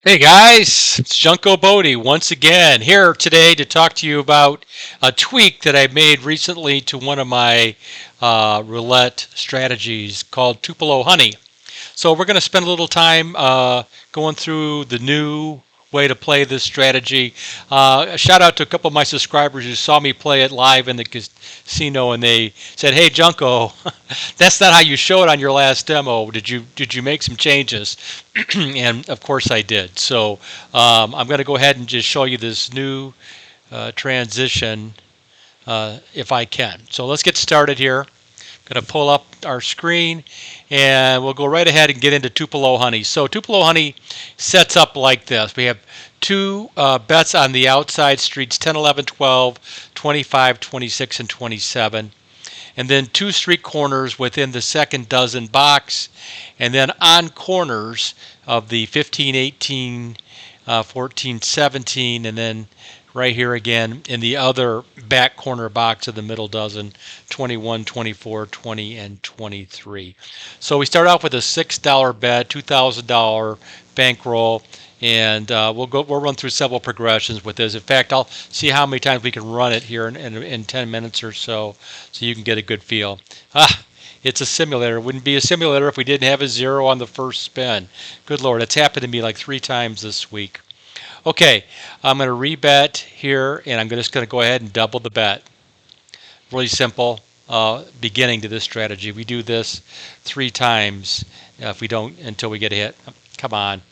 Hey guys, it's Junko Bodie once again here today to talk to you about a tweak that I made recently to one of my roulette strategies called Tupelo Honey. So we're going to spend a little time going through the new way to play this strategy. A shout out to a couple of my subscribers who saw me play it live in the casino, and they said, "Hey Junko, that's not how you show it on your last demo. Did you make some changes?" And of course I did. So I'm going to go ahead and just show you this new transition if I can. So let's get started here. Going to pull up our screen and we'll go right ahead and get into Tupelo Honey. So Tupelo Honey sets up like this. We have two bets on the outside streets, 10, 11, 12, 25, 26, and 27. And then two street corners within the second dozen box. And then on corners of the 15, 18, 14, 17, and then right here again in the other back corner box of the middle dozen, 21, 24, 20, and 23. So we start off with a $6 bet, $2,000 bankroll, and we'll run through several progressions with this. In fact, I'll see how many times we can run it here in 10 minutes or so you can get a good feel. It's a simulator. It wouldn't be a simulator if we didn't have a zero on the first spin. Good Lord, it's happened to me like 3 times this week. Okay, I'm going to rebet here, and I'm just going to go ahead and double the bet. Really simple beginning to this strategy. We do this 3 times if we don't until we get a hit. Come on.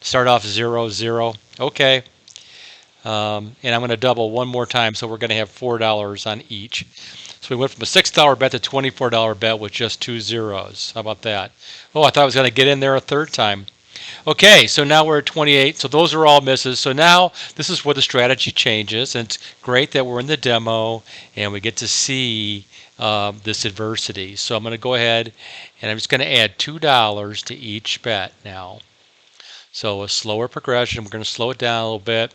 Start off 0, 0. Okay. And I'm going to double one more time, so we're going to have $4 on each. So we went from a $6 bet to $24 bet with just 2 zeros. How about that? Oh, I thought I was going to get in there a third time. Okay, so now we're at 28. So those are all misses. So now this is where the strategy changes. And it's great that we're in the demo and we get to see this adversity. So I'm going to go ahead and I'm just going to add $2 to each bet now. So a slower progression. We're going to slow it down a little bit.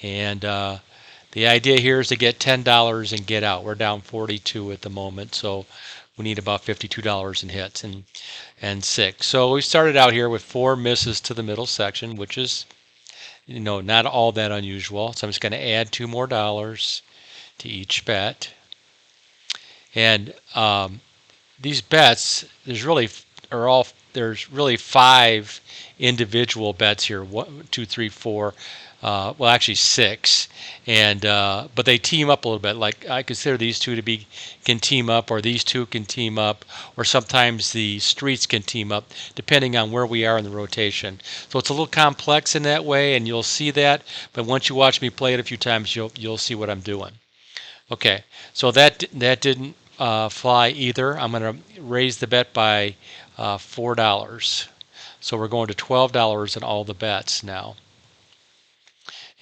And the idea here is to get $10 and get out. We're down 42 at the moment, so we need about $52 in hits and 6. So we started out here with 4 misses to the middle section, which is not all that unusual. So I'm just going to add 2 more dollars to each bet. And these bets, there's really 5 individual bets here. 1, 2, 3, 4. Well, actually 6, and but they team up a little bit. Like I consider these two can team up, or these two can team up, or sometimes the streets can team up, depending on where we are in the rotation. So it's a little complex in that way, and you'll see that. But once you watch me play it a few times, you'll see what I'm doing. Okay, so that didn't fly either. I'm going to raise the bet by $4. So we're going to $12 in all the bets now.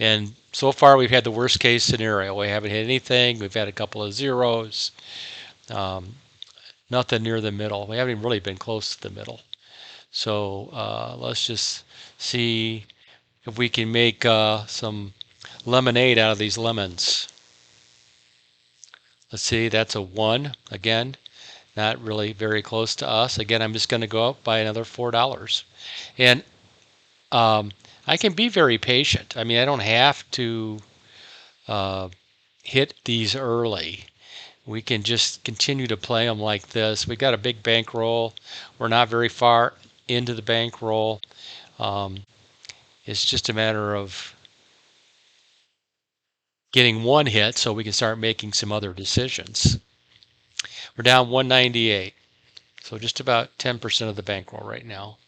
And so far, we've had the worst case scenario. We haven't hit anything. We've had a couple of zeros. Nothing near the middle. We haven't even really been close to the middle. So let's just see if we can make some lemonade out of these lemons. Let's see, that's a 1. Again, not really very close to us. Again, I'm just going to go up by another $4. And I can be very patient. I mean, I don't have to hit these early. We can just continue to play them like this. We've got a big bankroll. We're not very far into the bankroll. It's just a matter of getting one hit so we can start making some other decisions. We're down 198. So just about 10% of the bankroll right now.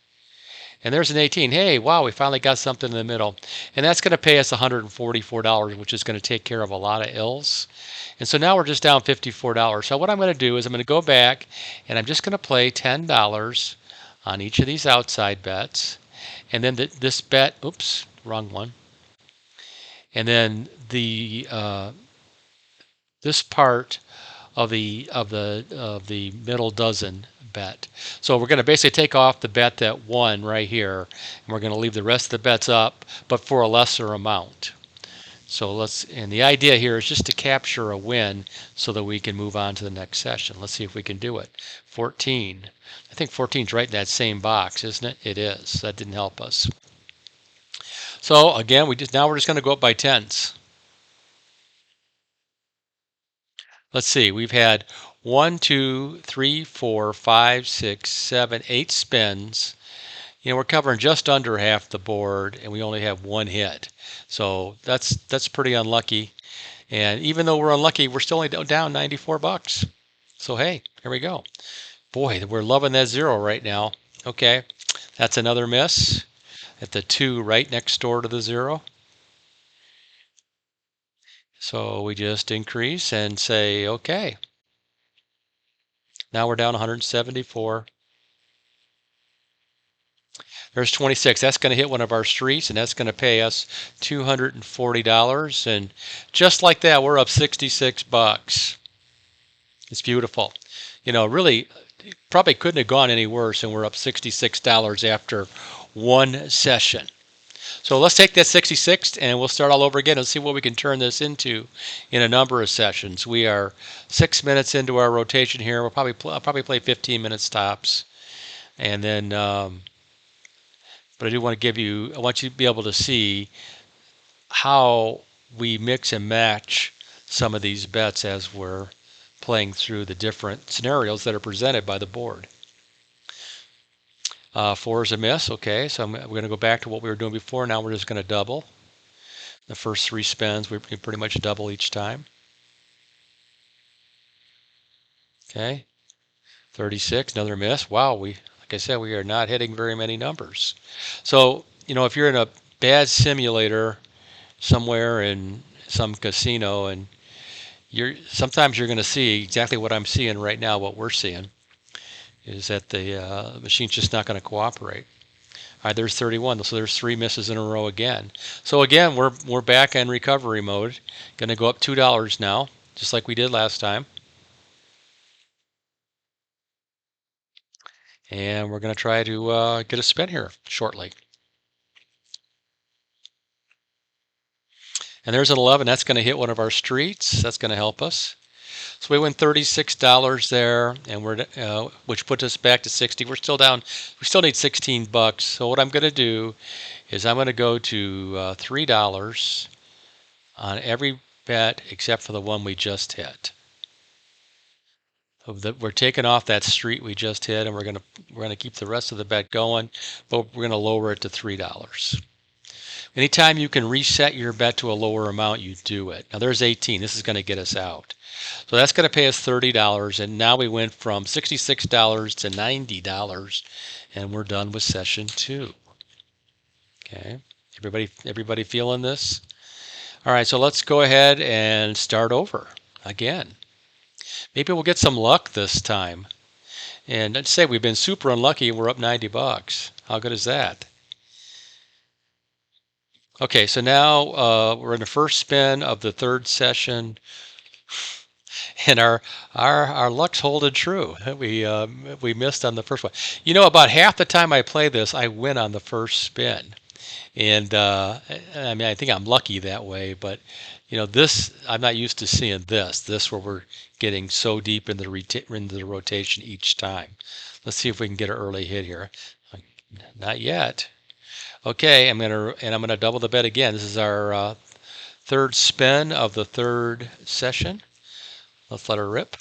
And there's an 18. Hey, wow, we finally got something in the middle. And that's going to pay us $144, which is going to take care of a lot of ills. And so now we're just down $54. So what I'm going to do is I'm going to go back and I'm just going to play $10 on each of these outside bets. And then this bet, oops, wrong one. And then the this part of the middle dozen bet. So we're going to basically take off the bet that won right here, and we're going to leave the rest of the bets up, but for a lesser amount. So and the idea here is just to capture a win so that we can move on to the next session. Let's see if we can do it. 14. I think 14 is right in that same box, isn't it? It is. That didn't help us. So again, now we're just going to go up by tens. Let's see. We've had 1, 2, 3, 4, 5, 6, 7, 8 spins. We're covering just under half the board, and we only have one hit. So that's pretty unlucky. And even though we're unlucky, we're still only down 94 bucks. So hey, here we go. Boy, we're loving that zero right now. Okay, that's another miss at the 2 right next door to the zero. So we just increase and say, okay. Now we're down 174. There's 26. That's going to hit one of our streets, and that's going to pay us $240. And just like that, we're up 66 bucks. It's beautiful. Really, probably couldn't have gone any worse, and we're up $66 after one session. So let's take that 66 and we'll start all over again and see what we can turn this into in a number of sessions. We are 6 minutes into our rotation here. I'll probably play 15 minutes tops, and then. But I want you to be able to see how we mix and match some of these bets as we're playing through the different scenarios that are presented by the board. 4 is a miss. Okay, so we're going to go back to what we were doing before. Now we're just going to double. The first 3 spins, we pretty much double each time. Okay, 36, another miss. Wow, like I said, we are not hitting very many numbers. So, if you're in a bad simulator somewhere in some casino, and sometimes you're going to see exactly what I'm seeing right now. What we're seeing is that the machine's just not going to cooperate. All right, there's 31, so there's 3 misses in a row again. So again, we're back in recovery mode. Going to go up $2 now, just like we did last time. And we're going to try to get a spin here shortly. And there's an 11. That's going to hit one of our streets. That's going to help us. So we win $36 there, and which puts us back to 60. We're still down. We still need 16 bucks. So what I'm going to do is I'm going to go to $3 on every bet except for the one we just hit. So we're taking off that street we just hit, and we're going to keep the rest of the bet going, but we're going to lower it to $3. Anytime you can reset your bet to a lower amount, you do it. Now there's 18. This is going to get us out. So that's going to pay us $30, and now we went from $66 to $90, and we're done with session 2. Okay, everybody feeling this? All right, so let's go ahead and start over again. Maybe we'll get some luck this time. And I'd say we've been super unlucky. We're up 90 bucks. How good is that? Okay, so now we're in the first spin of the 3rd session, and our luck's holding true. We missed on the first one. About half the time I play this, I win on the first spin, and I think I'm lucky that way. But this, I'm not used to seeing this where we're getting so deep into the rotation each time. Let's see if we can get an early hit here. Not yet. Okay, I'm gonna double the bet again. This is our 3rd spin of the 3rd session. Let's let her rip.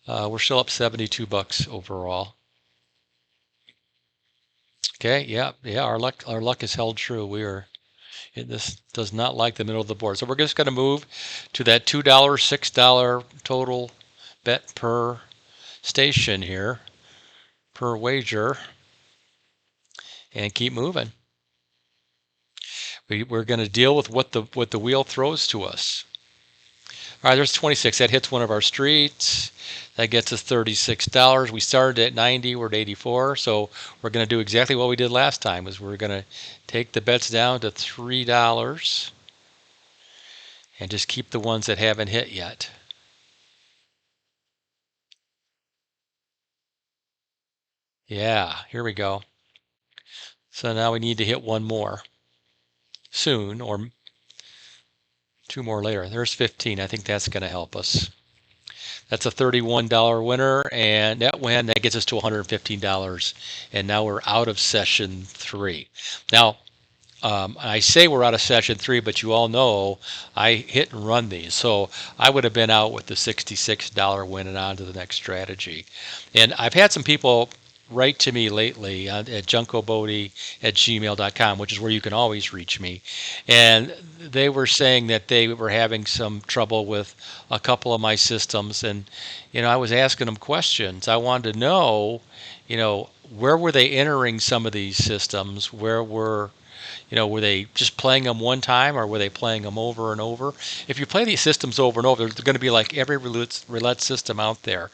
We're still up 72 bucks overall. Okay, yeah, our luck is held true. This does not like the middle of the board. So we're just going to move to that $2, $6 total bet per station here, per wager, and keep moving. We're going to deal with what the wheel throws to us. All right, there's 26. That hits one of our streets. That gets us $36. We started at 90. We're at 84. So we're going to do exactly what we did last time. Is we're going to take the bets down to $3 and just keep the ones that haven't hit yet. Yeah, here we go. So now we need to hit one more soon, or 2 more later. There's 15. I think that's going to help us. That's a $31 winner, and that gets us to $115. And now we're out of session 3. Now, I say we're out of session 3, but you all know I hit and run these. So I would have been out with the $66 win and on to the next strategy. And I've had some people write to me lately at junkobodie@gmail.com, which is where you can always reach me. And they were saying that they were having some trouble with a couple of my systems. And, I was asking them questions. I wanted to know, where were they entering some of these systems? Were they just playing them one time, or were they playing them over and over? If you play these systems over and over, they're going to be like every roulette system out there.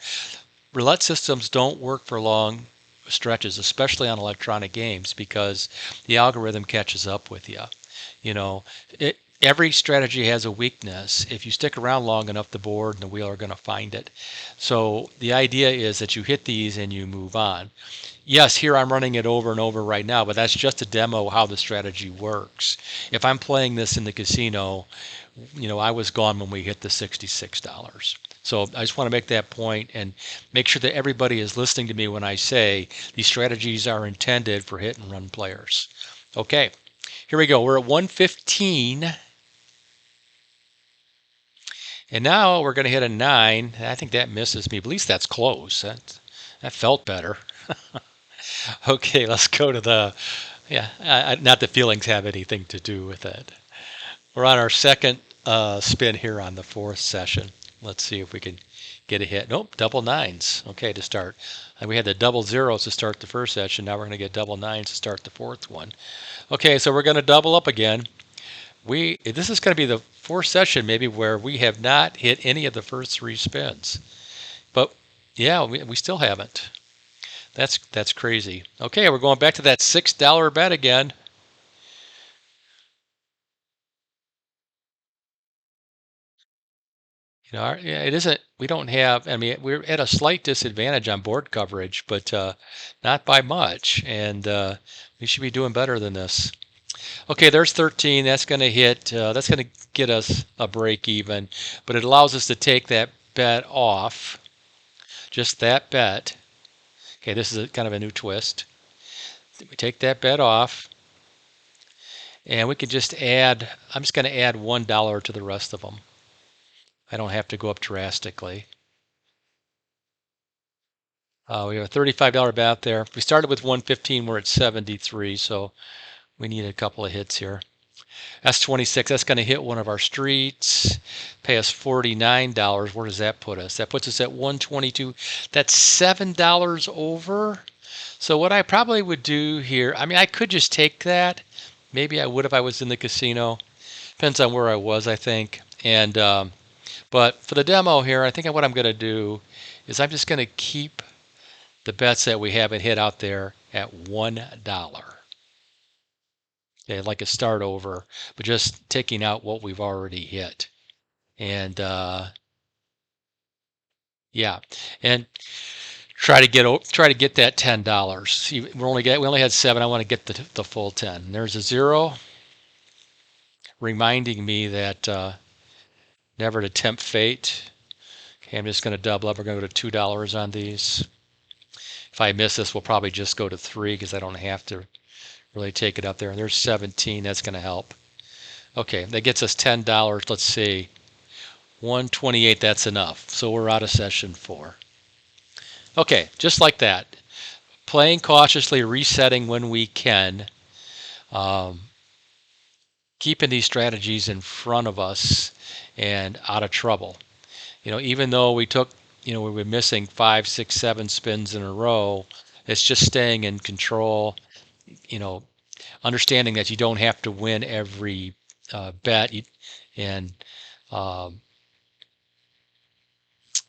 Roulette systems don't work for long stretches, especially on electronic games, because the algorithm catches up with you. Every strategy has a weakness. If you stick around long enough, the board and the wheel are going to find it. So the idea is that you hit these and you move on. Yes, here I'm running it over and over right now, but that's just a demo how the strategy works. If I'm playing this in the casino, I was gone when we hit the $66. So I just want to make that point and make sure that everybody is listening to me when I say these strategies are intended for hit and run players. Okay, here we go. We're at 115. And now we're going to hit a 9. I think that misses me, but at least that's close. That felt better. Okay, let's go to not that feelings have anything to do with it. We're on our second spin here on the 4th session. Let's see if we can get a hit. Nope, double 9s. Okay, to start. We had the double 0s to start the 1st session. Now we're going to get double 9s to start the 4th one. Okay, so we're going to double up again. This is going to be the 4th session maybe where we have not hit any of the first 3 spins. But yeah, we still haven't. That's crazy. Okay, we're going back to that $6 bet again. It isn't. We don't have. I mean, we're at a slight disadvantage on board coverage, but not by much. And we should be doing better than this. Okay, there's 13. That's going to hit. That's going to get us a break even, but it allows us to take that bet off. Just that bet. Okay, this is kind of a new twist. We take that bet off, and we can just add. I'm just going to add $1 to the rest of them. I don't have to go up drastically. We have a $35 bet there. We started with 115. We're at 73, so we need a couple of hits here. That's 26. That's going to hit one of our streets. Pay us $49. Where does that put us? That puts us at 122. That's $7 over. So what I probably would do here, I mean, I could just take that. Maybe I would if I was in the casino. Depends on where I was, I think. And but for the demo here, I think what I'm going to do is I'm just going to keep the bets that we haven't hit out there at $1. Okay, like a start over, but just taking out what we've already hit. And yeah, and try to get that $10. See, we only had 7. I want to get the full 10. And there's a 0, reminding me that never to tempt fate. Okay, I'm just going to double up. We're going to go to $2 on these. If I miss this, we'll probably just go to 3 because I don't have to really take it up there. And there's 17. That's going to help. Okay, that gets us $10. Let's see. 128, that's enough. So we're out of session 4. Okay, just like that. Playing cautiously, resetting when we can. Keeping these strategies in front of us and out of trouble. Even though we were missing 5, 6, 7 spins in a row, it's just staying in control. Understanding that you don't have to win every bet, and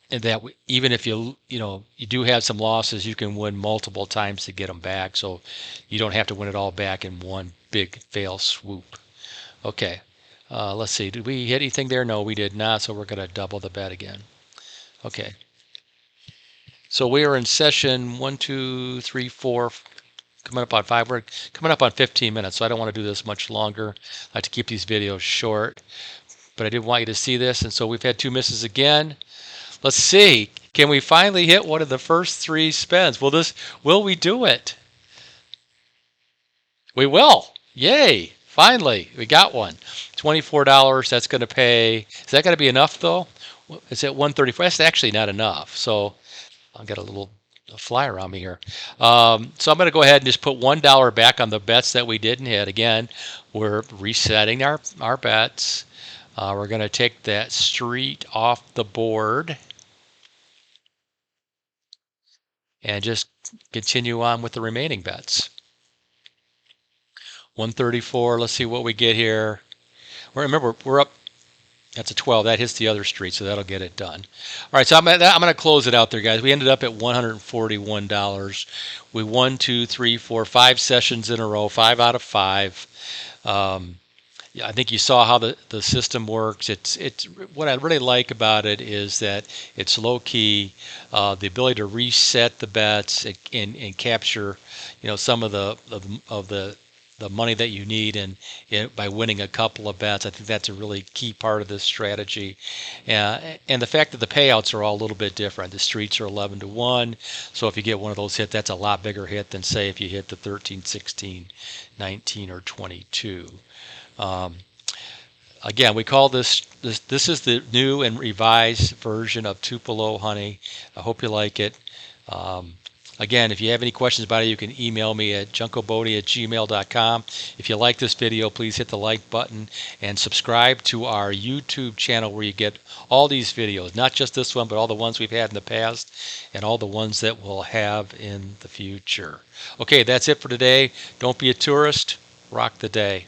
that even if you do have some losses, you can win multiple times to get them back. So you don't have to win it all back in one big fail swoop. Okay, let's see. Did we hit anything there? No, we did not. So we're going to double the bet again. Okay. So we are in session 1, 2, 3, 4. Coming up on 5. We're coming up on 15 minutes, so I don't want to do this much longer. I like to keep these videos short, but I did want you to see this. And so we've had 2 misses again. Let's see. Can we finally hit one of the first three spins? Will we do it? We will. Yay. Finally, we got one. $24. That's going to pay. Is that going to be enough though? It's at 134. That's actually not enough. So I'll get a little flyer on me here. So I'm going to go ahead and just put $1 back on the bets that we didn't hit. Again, we're resetting our bets. We're going to take that street off the board and just continue on with the remaining bets. 134. Let's see what we get here. Remember, we're up. That's a 12. That hits the other street, so that'll get it done. All right, so I'm going to close it out there, guys. We ended up at $141. We won 2, 3, 4, 5 sessions in a row, 5 out of 5. Yeah, I think you saw how the system works. It's what I really like about it is that it's low key, the ability to reset the bets and capture, some of the money that you need by winning a couple of bets. I think that's a really key part of this strategy. And the fact that the payouts are all a little bit different. The streets are 11-1. So if you get one of those hit, that's a lot bigger hit than, say, if you hit the 13, 16, 19, or 22. Again, we call this is the new and revised version of Tupelo Honey. I hope you like it. Again, if you have any questions about it, you can email me at junkobodie@gmail.com. If you like this video, please hit the like button and subscribe to our YouTube channel where you get all these videos, not just this one, but all the ones we've had in the past and all the ones that we'll have in the future. Okay, that's it for today. Don't be a tourist. Rock the day.